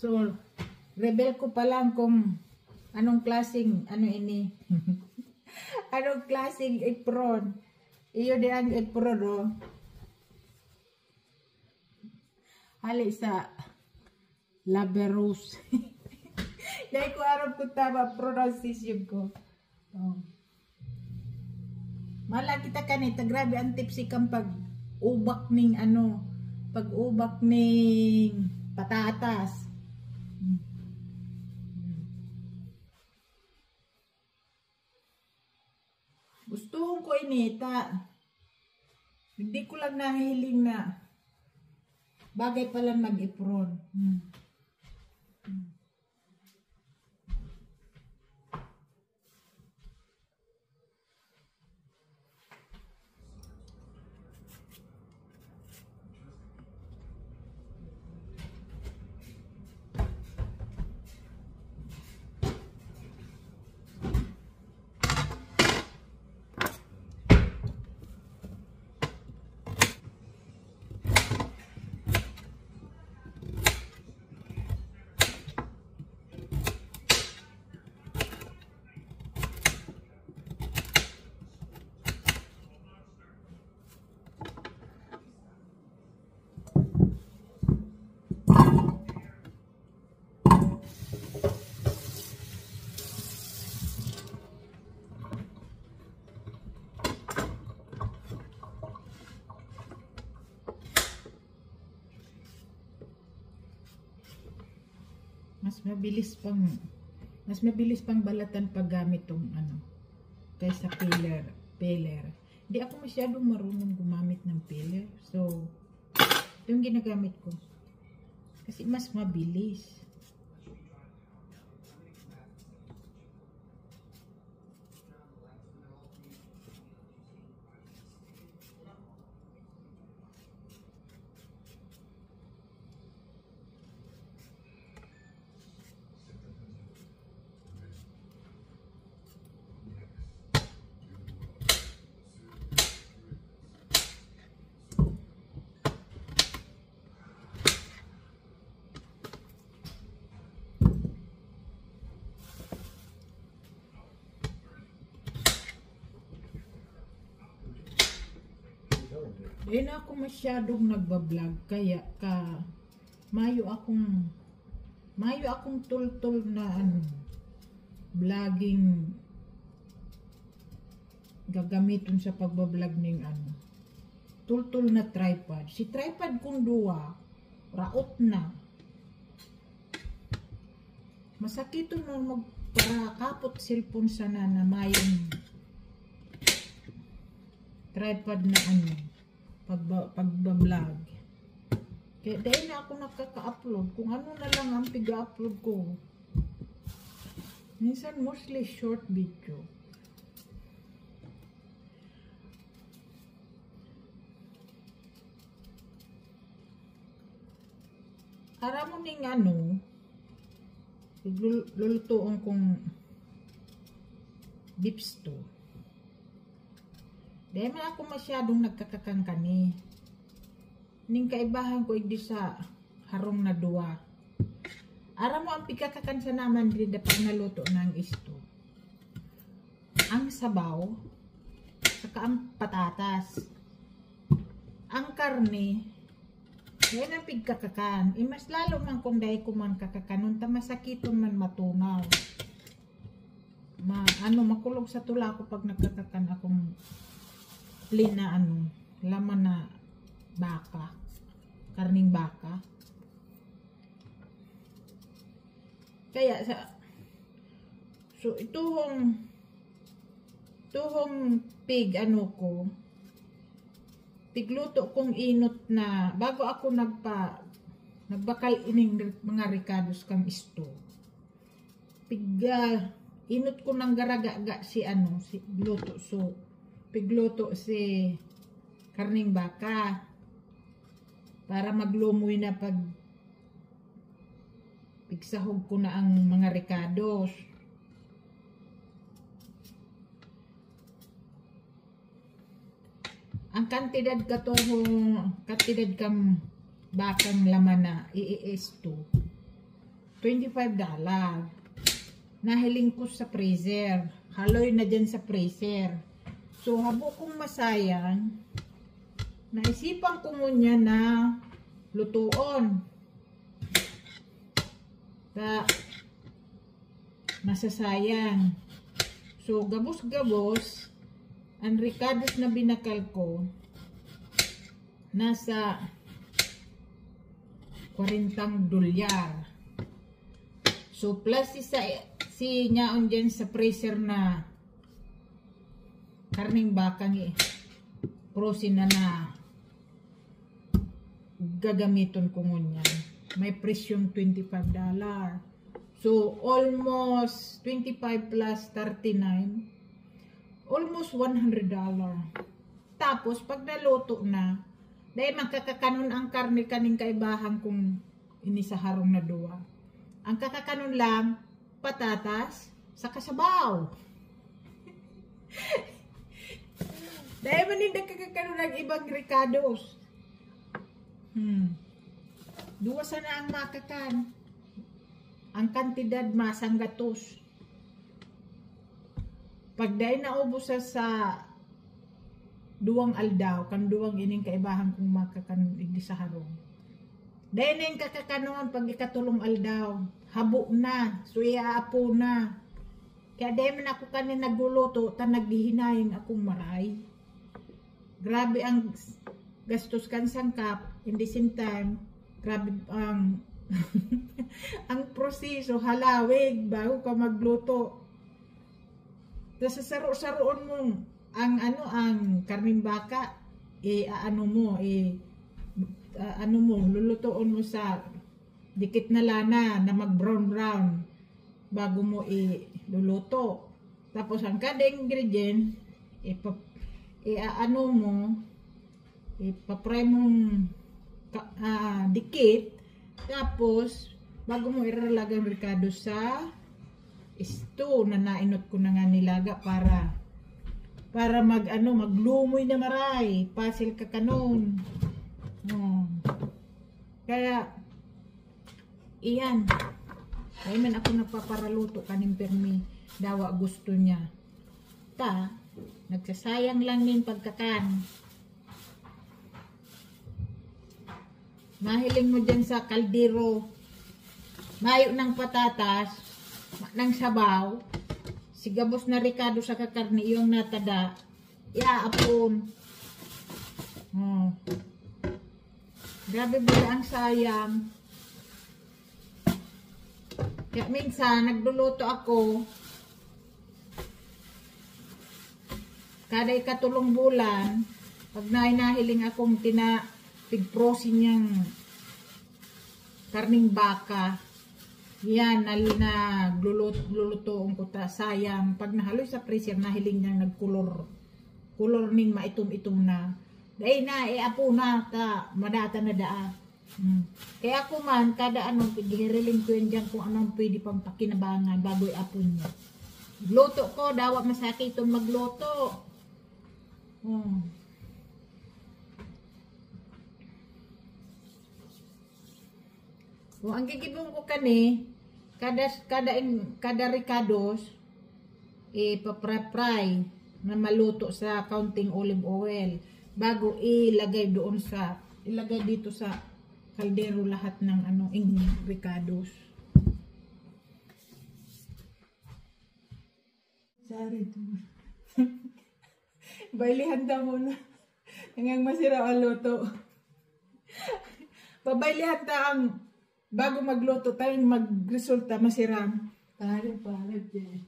So, rebel ko pa lang kung anong klaseng, ano ini, anong klaseng apron. Iyo di ang apron, oh. Hali sa Laberose. Dahil ko aram ko tama pronunciation ko. Oh. Mala kita kanita, grabe ang tipsy kang pag-ubak ning ano, pag-ubak ning patatas. Gusto ko inita. Hindi ko lang nahiling na bagay pala mag-ipron. Mas mabilis pang balatan pag gamit tong ano kaysa peeler. Hindi ako masyadong marunong gumamit ng peeler. So, ito yung ginagamit ko. Kasi mas mabilis. Hindi na ako masyadong nagbablog kaya mayo akong tultol na ano, vlogging gagamiton sa pagbablog ning ano. Tultol na tripod. Si tripod kong duwa, raot na. Masakito na para kapot cellphone sana na mayong tripod na ano. Pagbablog. Kaya dahil na ako nakaka-upload. Kung ano na lang ang piga-upload ko. Minsan mostly short video. Para mo ning ano, lulutuon kong beef stew. Dahil man ako masyadong nagkakakangkani. Ning kaibahan ko hindi sa harong na duwa. Aram mo ang pigkakakan sa naman din dapat naluto ng isto. Ang sabaw, saka ang patatas. Ang karne, yan ang pigkakakan. Mas lalo man kung dahil ko man kakakanon, masakiton man matunaw. Makulog sa tula ko pag nagkakakan akong na ano, laman na baka, karning baka. Kaya so ituhong pig ano ko, pigluto kong inot na bago ako nagbakal ining mga ricados kang isto. Inot ko ng garagaga si luto. So pigluto si karning baka para maglumoy na pag pigsahog ko na ang mga ricados. Ang kantidad kam bakang laman na i-esto. $25. Nahiling ko sa freezer. Haloy na dyan sa freezer. So, habo kong masayang, naisipan ko ngunya na lutuon. Nasasayang. So, gabos-gabos, ang ricados na binakal ko, nasa $40. So, plus si nyaon dyan sa freezer na karning bakang frozen na gagamiton ko ngunyan. May presyong $25. So, almost 25 plus 39, almost $100. Tapos, pag naluto na, dahil magkakakanon ang karne kaning kaibahan kung inisaharong na duwa. Ang kakakanon lang, patatas, sa kasabaw. Dahil manindag kakakanon ng ibang ricados. Duwa sana ang makakan. Ang kantidad masang gatos. Pag dahil naubos sa duwang aldaw, kan duwang ining kaibahan kung makakan di sa harong. Dahil na yung kakakanon pag ikatulong aldaw, habo na, suya apo na. Kaya dahil man ako kanin naguluto, ta naghihinayang akong maray. Grabe ang gastos kan sangkap, in the same time, grabe ang ang proseso, halawig bago ka magluto. Tapos saro-saroon mo ang karning baka, lulutoon mo sa dikit na lana na mag brown bago mo luluto. Tapos ang kada ingredient ipapry mong dikit. Tapos, bago mo iralaga ang ricado sa stew na nainot ko na nga nilaga para maglumoy na maray. Pasil ka kanon. Kaya, iyan. Kaya man ako nagpaparaluto kaning permi. Dawa gusto niya. Nagsasayang lang nin pagkakan. Mahiling mo dyan sa kaldero, mayo ng patatas, ng sabaw, sigabos na ricado sa kakarni, yung natada, iaapon. Grabe ba ang sayang. Kaya minsan, nagluluto ako, kada ikatulong bulan, pag nahiling akong tigprosin niyang karning baka, yan, naglulutoong ko sayang. Pag nahaloy sa freezer, nahiling niyang nagkulor ning maitom-itom na. Dahil na, apo na, madata na daa. Kaya ako man, kada pagihiriling ko yan dyan kung anong pwede pang pakinabangan bago apo niya. Luto ko, dawa masakit itong magluto. Ang gigibong ko kani, kada ricados, ipapray na maluto sa counting olive oil bago ilagay dito sa kaldero lahat ng ricados. Sorry to. Bailihan daw muna. Hanggang masira ang luto. Babailihan ta ang bago magluto tayong magresulta masiram. Parang dyan.